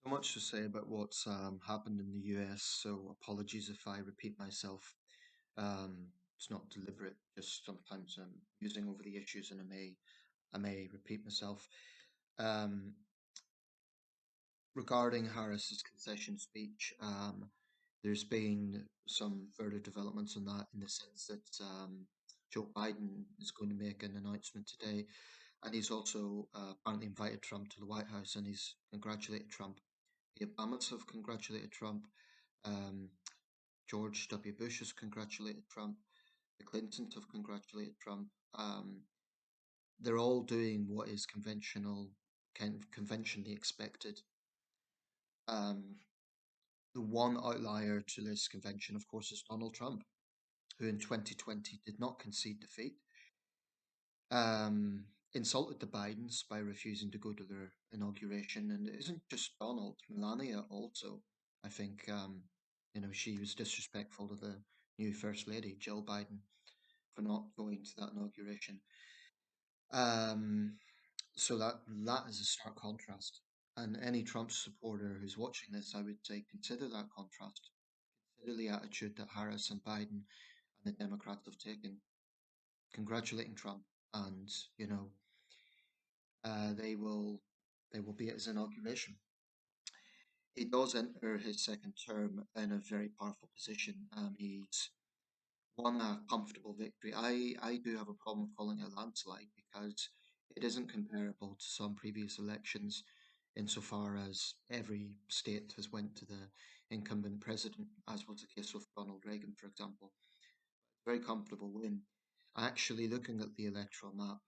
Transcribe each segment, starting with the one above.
So much to say about what's happened in the US, so apologies if I repeat myself. It's not deliberate, just sometimes I'm using over the issues and I may repeat myself. Um, Regarding Harris's concession speech, there's been some further developments on that in the sense that Joe Biden is going to make an announcement today, and he's also apparently invited Trump to the White House and he's congratulated Trump. The Obamas have congratulated Trump. Um, George W. Bush has congratulated Trump. The Clintons have congratulated Trump. Um, they're all doing what is conventionally expected. Um, the one outlier to this convention, of course, is Donald Trump, who in 2020 did not concede defeat. Insulted the Bidens by refusing to go to their inauguration, and it isn't just Donald. Melania also, I think, she was disrespectful to the new First Lady, Jill Biden, for not going to that inauguration. Um, so that is a stark contrast. And any Trump supporter who's watching this, I would say, consider that contrast. Consider the attitude that Harris and Biden and the Democrats have taken, congratulating Trump, and they will be at his inauguration. He does enter his second term in a very powerful position. He's won a comfortable victory. I do have a problem calling it a landslide because it isn't comparable to some previous elections insofar as every state has went to the incumbent president, as was the case with Ronald Reagan, for example. Very comfortable win. Actually, looking at the electoral map,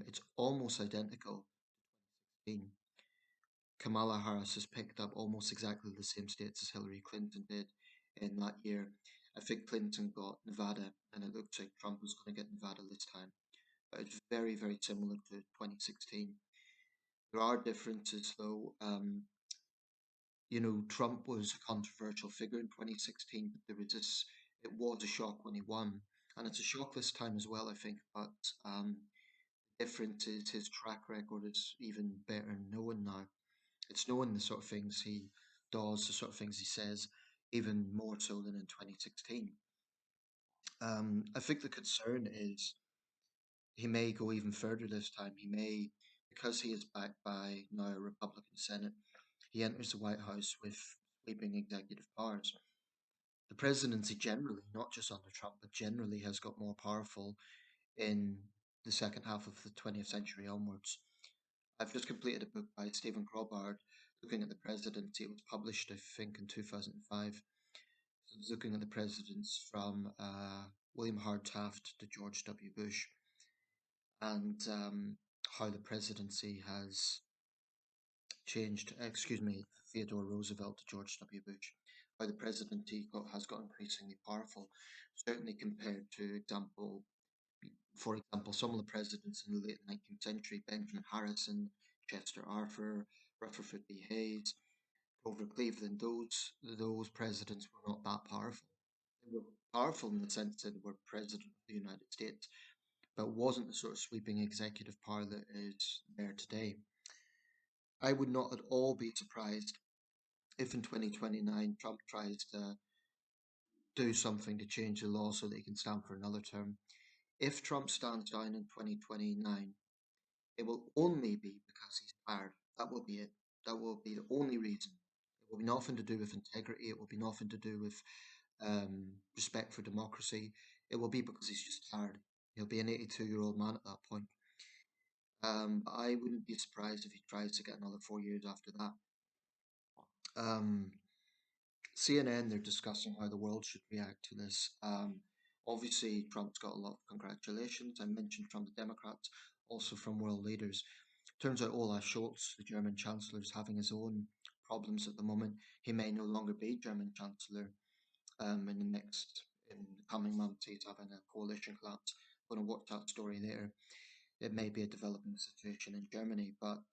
it's almost identical to 2016. Kamala Harris has picked up almost exactly the same states as Hillary Clinton did in that year. I think Clinton got Nevada, and it looks like Trump was going to get Nevada this time. But it's very, very similar to 2016. There are differences, though. Trump was a controversial figure in 2016, but it was a shock when he won. And it's a shock this time as well, I think. But the difference is his track record is even better known now. It's knowing the sort of things he does, the sort of things he says, even more so than in 2016. I think the concern is he may go even further this time. He may, because he is backed by now a Republican Senate, he enters the White House with sweeping executive powers. The presidency generally, not just under Trump, but generally has got more powerful in the second half of the 20th century onwards. I've just completed a book by Stephen Crowbard looking at the presidency. It was published, I think, in 2005. So it was looking at the presidents from William Howard Taft to George W. Bush and how the presidency has changed, excuse me, Theodore Roosevelt to George W. Bush, how the presidency has got increasingly powerful, certainly compared to for example, some of the presidents in the late 19th century, Benjamin Harrison, Chester Arthur, Rutherford B. Hayes, Grover Cleveland, those presidents were not that powerful. They were powerful in the sense that they were president of the United States, but wasn't the sort of sweeping executive power that is there today. I would not at all be surprised if in 2029 Trump tries to do something to change the law so that he can stand for another term. If Trump stands down in 2029, it will only be because he's tired. That will be it. That will be the only reason. It will be nothing to do with integrity. It will be nothing to do with respect for democracy. It will be because he's just tired. He'll be an 82-year-old man at that point. I wouldn't be surprised if he tries to get another 4 years after that. Um, CNN, they're discussing how the world should react to this. Obviously, Trump's got a lot of congratulations. I mentioned from the Democrats, also from world leaders. Turns out Olaf Scholz, the German Chancellor, is having his own problems at the moment. He may no longer be German Chancellor in the coming months. He's having a coalition collapse. I'm going to watch that story later. It may be a developing situation in Germany, but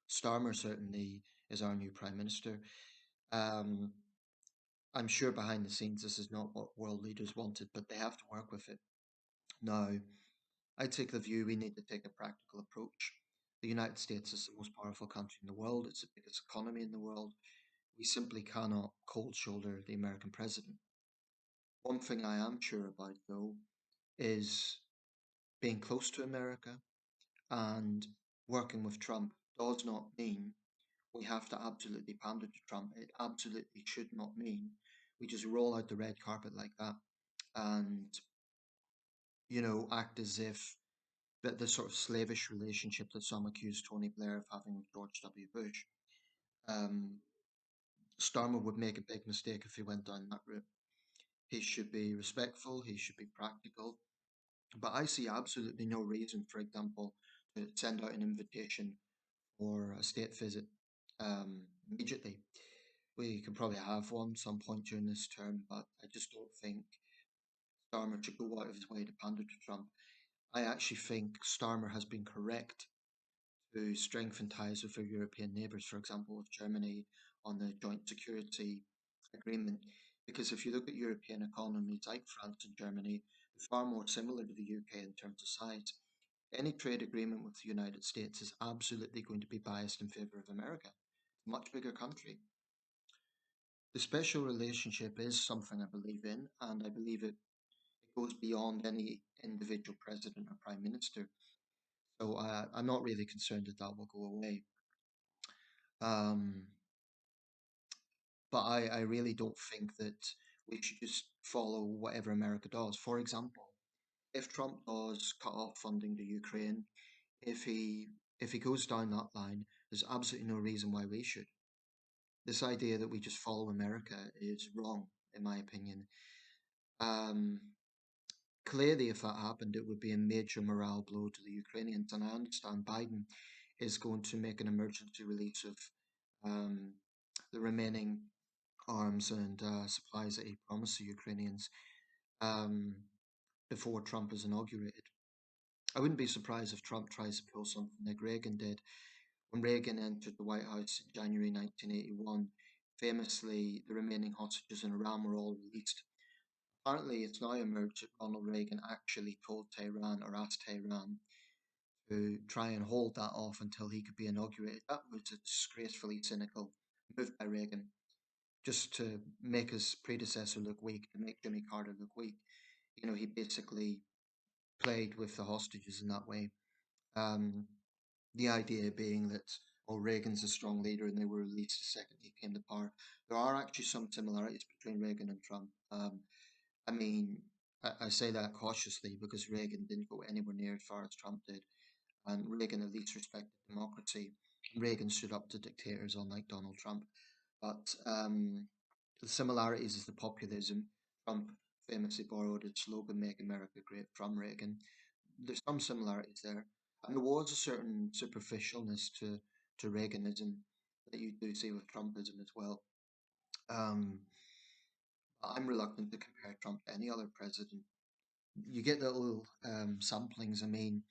Starmer certainly is our new Prime Minister. Um, I'm sure behind the scenes this is not what world leaders wanted, but they have to work with it. Now, I take the view we need to take a practical approach. The United States is the most powerful country in the world. It's the biggest economy in the world. We simply cannot cold shoulder the American president. One thing I am sure about, though, is being close to America and working with Trump does not mean we have to absolutely pander to Trump. It absolutely should not mean we just roll out the red carpet like that and, act as if that the sort of slavish relationship that some accuse Tony Blair of having with George W. Bush. Um, Starmer would make a big mistake if he went down that route. He should be respectful, he should be practical, but I see absolutely no reason, for example, to send out an invitation for a state visit immediately. We can probably have one some point during this term, but I just don't think Starmer should go out of his way to pander to Trump. I actually think Starmer has been correct to strengthen ties with our European neighbours, for example, with Germany on the joint security agreement. Because if you look at European economies like France and Germany, they're far more similar to the UK in terms of size. Any trade agreement with the United States is absolutely going to be biased in favour of America. It's a much bigger country. The special relationship is something I believe in, and I believe it goes beyond any individual president or prime minister. So I'm not really concerned that that will go away. Um, but I really don't think that we should just follow whatever America does. For example, if Trump does cut off funding to Ukraine, if he if he goes down that line, there's absolutely no reason why we should. This idea that we just follow America is wrong, in my opinion. Um, Clearly, if that happened, it would be a major morale blow to the Ukrainians, and I understand Biden is going to make an emergency release of um, the remaining arms and supplies that he promised the Ukrainians um, before Trump is inaugurated. I wouldn't be surprised if Trump tries to pull something like Reagan did. When Reagan entered the White House in January 1981, famously, the remaining hostages in Iran were all released. Apparently, it's now emerged that Ronald Reagan actually told Tehran or asked Tehran to try and hold that off until he could be inaugurated. That was a disgracefully cynical move by Reagan, just to make his predecessor look weak, to make Jimmy Carter look weak. He basically played with the hostages in that way. Um, the idea being that, oh, Reagan's a strong leader and they were released the second he came to power. There are actually some similarities between Reagan and Trump. I mean, I say that cautiously because Reagan didn't go anywhere near as far as Trump did, and Reagan at least respected democracy. Reagan stood up to dictators unlike Donald Trump. But the similarities is the populism. Trump famously borrowed its slogan, Make America Great, from Reagan. There's some similarities there. And there was a certain superficialness to Reaganism that you do see with Trumpism as well. Um, I'm reluctant to compare Trump to any other president. You get little samplings. I mean,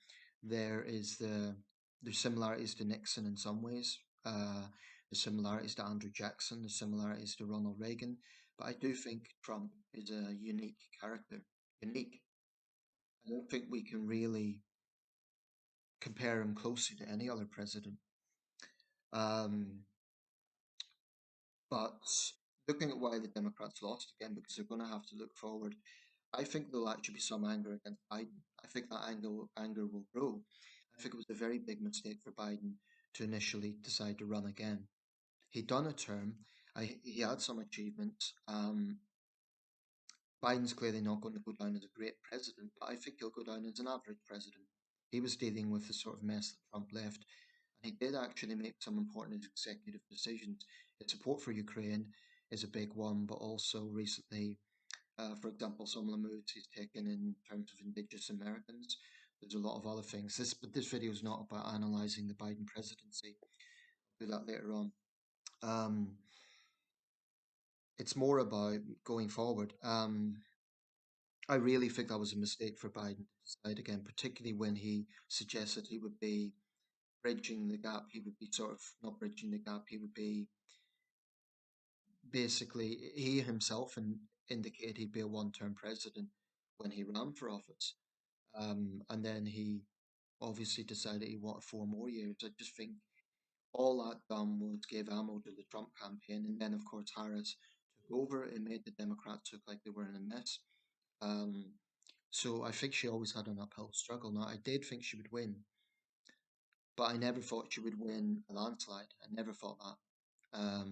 there is there's similarities to Nixon in some ways. There's similarities to Andrew Jackson. There's similarities to Ronald Reagan. But I do think Trump is a unique character. Unique. I don't think we can really compare him closely to any other president. Um, but looking at why the Democrats lost again, because they're going to have to look forward, I think there'll actually be some anger against Biden. I think that anger will grow. I think it was a very big mistake for Biden to initially decide to run again. He'd done a term. He had some achievements. Biden's clearly not going to go down as a great president, but I think he'll go down as an average president. He was dealing with the sort of mess that Trump left, and he did actually make some important executive decisions. His support for Ukraine is a big one, but also recently, for example, some of the moves he's taken in terms of Indigenous Americans. There's a lot of other things. But this video is not about analysing the Biden presidency. I'll do that later on. Um, it's more about going forward. I really think that was a mistake for Biden to decide again, particularly when he suggested he would be bridging the gap. He would be sort of not bridging the gap. He would be basically, he himself indicated he'd be a one-term president when he ran for office. And then he obviously decided he wanted 4 more years. I just think all that done was gave ammo to the Trump campaign, and then of course Harris took over. It made the Democrats look like they were in a mess. Um, so I think she always had an uphill struggle. Now I did think she would win, but I never thought she would win a landslide. I never thought that. I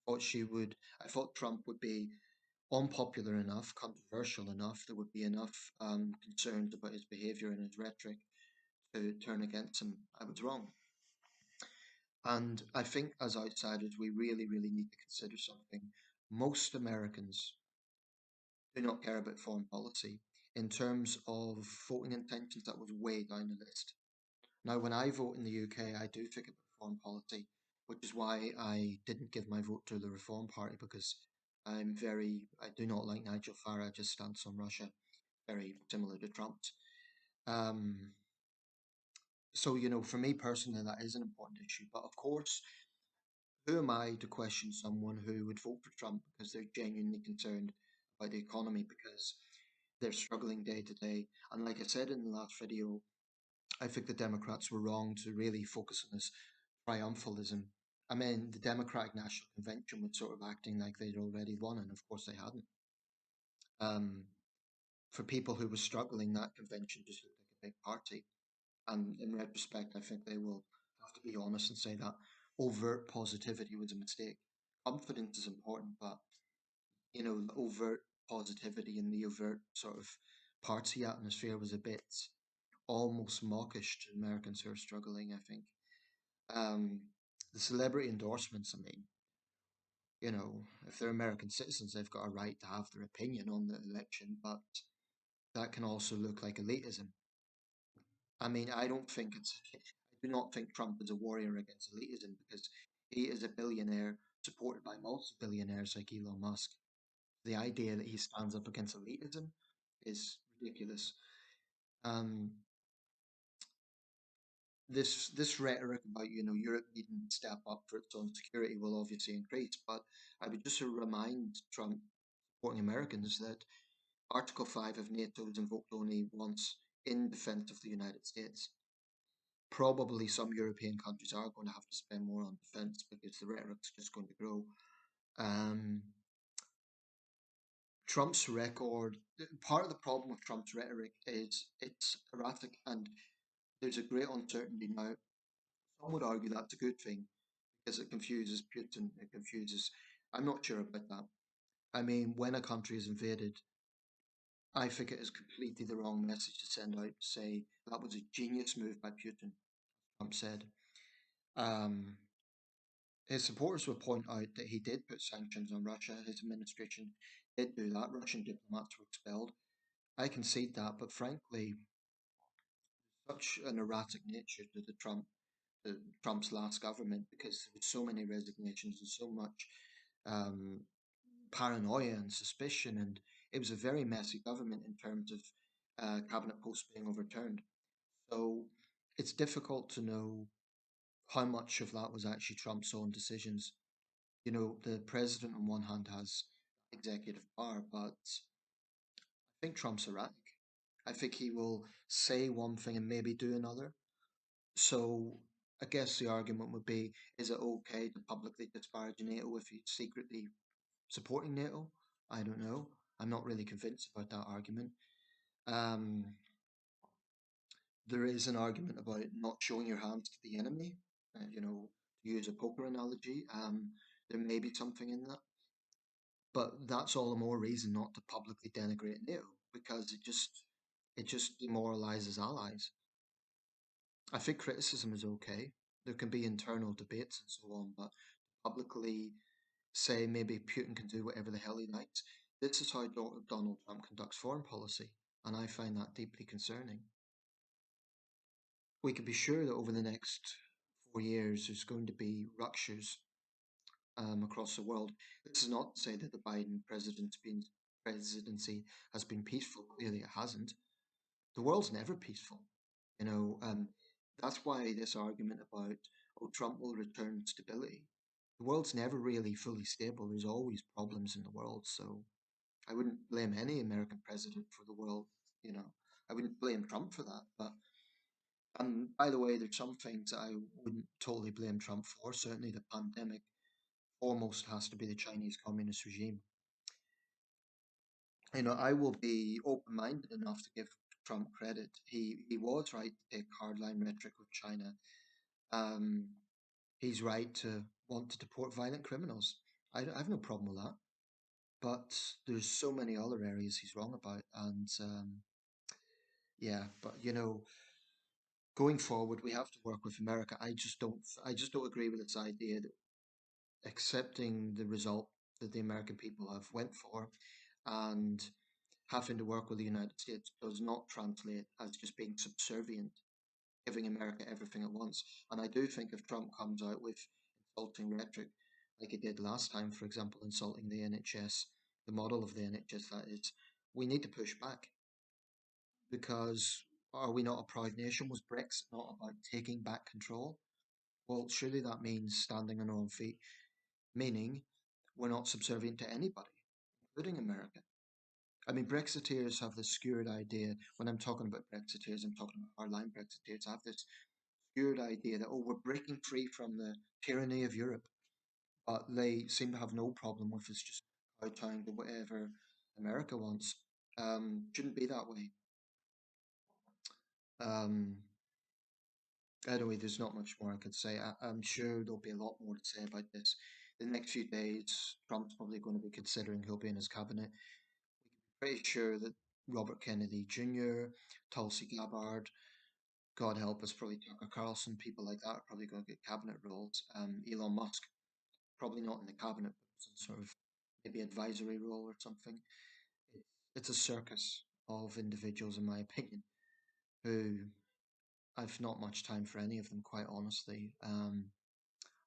thought she would. I thought Trump would be unpopular enough, controversial enough. There would be enough concerns about his behaviour and his rhetoric to turn against him. I was wrong. And I think as outsiders, we really, really need to consider something. Most Americans do not care about foreign policy. In terms of voting intentions, that was way down the list. Now, when I vote in the UK, I do think about foreign policy, which is why I didn't give my vote to the Reform Party because I do not like Nigel Farage's stance on Russia, very similar to Trump's. Um, so, for me personally, that is an important issue. But of course, who am I to question someone who would vote for Trump because they're genuinely concerned about the economy because they're struggling day to day? And like I said in the last video, I think the Democrats were wrong to really focus on this triumphalism. I mean, the Democratic National Convention was sort of acting like they'd already won, and of course they hadn't. Um, for people who were struggling, that convention just looked like a big party. And in retrospect, I think they will have to be honest and say that overt positivity was a mistake. Confidence is important, but the overt positivity and the overt sort of party atmosphere was a bit almost mawkish to Americans who are struggling, I think. Um, the celebrity endorsements, I mean, if they're American citizens, they've got a right to have their opinion on the election, but that can also look like elitism. I mean, I do not think Trump is a warrior against elitism because he is a billionaire supported by multi-billionaires like Elon Musk. The idea that he stands up against elitism is ridiculous. Um, this rhetoric about Europe needing to step up for its own security will obviously increase, but I would just remind Trump supporting Americans that Article 5 of NATO is invoked only once in defense of the United States. Probably some European countries are going to have to spend more on defense because the rhetoric's just going to grow. Um, Trump's record, part of the problem with Trump's rhetoric is it's erratic and there's a great uncertainty now. Some would argue that's a good thing because it confuses Putin, it confuses. I'm not sure about that. I mean, when a country is invaded, I think it is completely the wrong message to send out to say that was a genius move by Putin, Trump said. Um, his supporters will point out that he did put sanctions on Russia. His administration did do that. Russian diplomats were expelled. I concede that, but frankly, such an erratic nature to Trump's last government because there were so many resignations and so much um, paranoia and suspicion, and it was a very messy government in terms of cabinet posts being overturned. So it's difficult to know how much of that was actually Trump's own decisions. The president on one hand has executive power, but I think Trump's erratic. I think he will say one thing and maybe do another. So I guess the argument would be, is it okay to publicly disparage NATO if he's secretly supporting NATO? I don't know. I'm not really convinced about that argument. Um, there is an argument about not showing your hands to the enemy. To use a poker analogy, there may be something in that, but that's all the more reason not to publicly denigrate NATO because it just demoralizes allies. I think criticism is okay. There can be internal debates and so on, but publicly say maybe Putin can do whatever the hell he likes. This is how Donald Trump conducts foreign policy, and I find that deeply concerning. We can be sure that over the next 4 years there's going to be ruptures across the world. This is not to say that the Biden presidency has been peaceful. Clearly, it hasn't. The world's never peaceful. You know, um, that's why this argument about Trump will return stability. The world's never really fully stable. There's always problems in the world. So I wouldn't blame any American president for the world. You know, I wouldn't blame Trump for that. But And by the way, there's some things that I wouldn't totally blame Trump for. Certainly, the pandemic almost has to be the Chinese Communist regime. I will be open-minded enough to give Trump credit. He was right to take hardline rhetoric with China. Um, he's right to want to deport violent criminals. I have no problem with that. But there's so many other areas he's wrong about, and yeah. But going forward, we have to work with America. I just don't agree with this idea that accepting the result that the American people have went for and having to work with the United States does not translate as just being subservient, giving America everything at once. And I do think if Trump comes out with insulting rhetoric, like he did last time, for example, insulting the NHS, the model of the NHS, that is, we need to push back because are we not a proud nation? Was Brexit not about taking back control? Well, surely that means standing on our own feet, meaning we're not subservient to anybody, including America. I mean, Brexiteers have this skewed idea. When I'm talking about Brexiteers, I'm talking about hardline Brexiteers. Have this skewed idea that, oh, we're breaking free from the tyranny of Europe. But they seem to have no problem with us just kowtowing to whatever America wants. Shouldn't be that way. Um, anyway, there's not much more I could say. I'm sure there'll be a lot more to say about this. The next few days, Trump's probably going to be considering who'll be in his cabinet. Pretty sure that Robert Kennedy Jr., Tulsi Gabbard, God help us, probably Tucker Carlson, people like that are probably going to get cabinet roles. Elon Musk, probably not in the cabinet, but some sort of maybe advisory role or something. It's a circus of individuals, in my opinion, who I've not much time for any of them, quite honestly.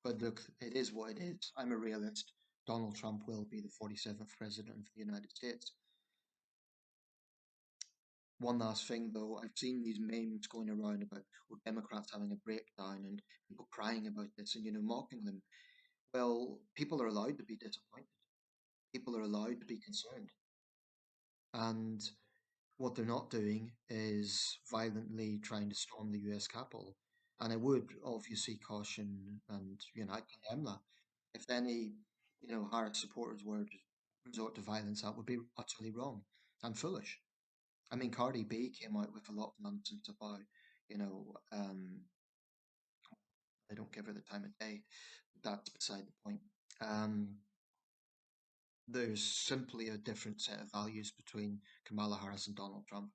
But look, it is what it is. I'm a realist. Donald Trump will be the 47th president of the United States. One last thing, though, I've seen these memes going around about Democrats having a breakdown and people crying about this and mocking them. Well, people are allowed to be disappointed. People are allowed to be concerned, and what they're not doing is violently trying to storm the U.S. Capitol. And I would obviously caution and I condemn that. If any Harris supporters were to resort to violence, that would be utterly wrong and foolish. I mean, Cardi B came out with a lot of nonsense about, you know, um, I don't give her the time of day. That's beside the point. Um, there's simply a different set of values between Kamala Harris and Donald Trump.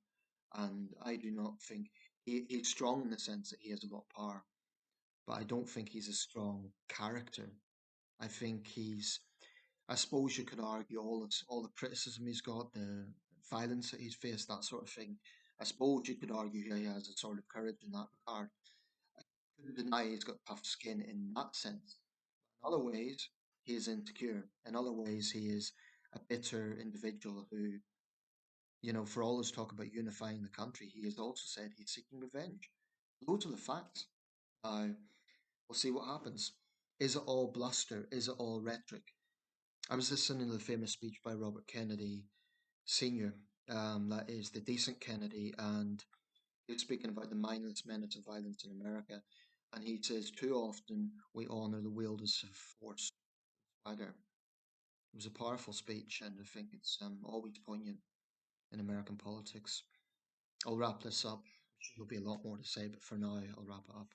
And I do not think he's strong in the sense that he has a lot of power, but I don't think he's a strong character. I think I suppose you could argue all the criticism he's got, the violence that he's faced, that sort of thing. I suppose you could argue he has a sort of courage in that regard. Couldn't deny he's got tough skin in that sense. In other ways, he is insecure. In other ways, he is a bitter individual who, for all his talk about unifying the country, he has also said he's seeking revenge. Those are the facts. Now, we'll see what happens. Is it all bluster? Is it all rhetoric? I was listening to the famous speech by Robert Kennedy Sr., that is the decent Kennedy, and he was speaking about the mindless menace of violence in America. And he says, too often we honour the wielders of force, swagger. It was a powerful speech, and I think it's always poignant in American politics. I'll wrap this up. There'll be a lot more to say, but for now, I'll wrap it up.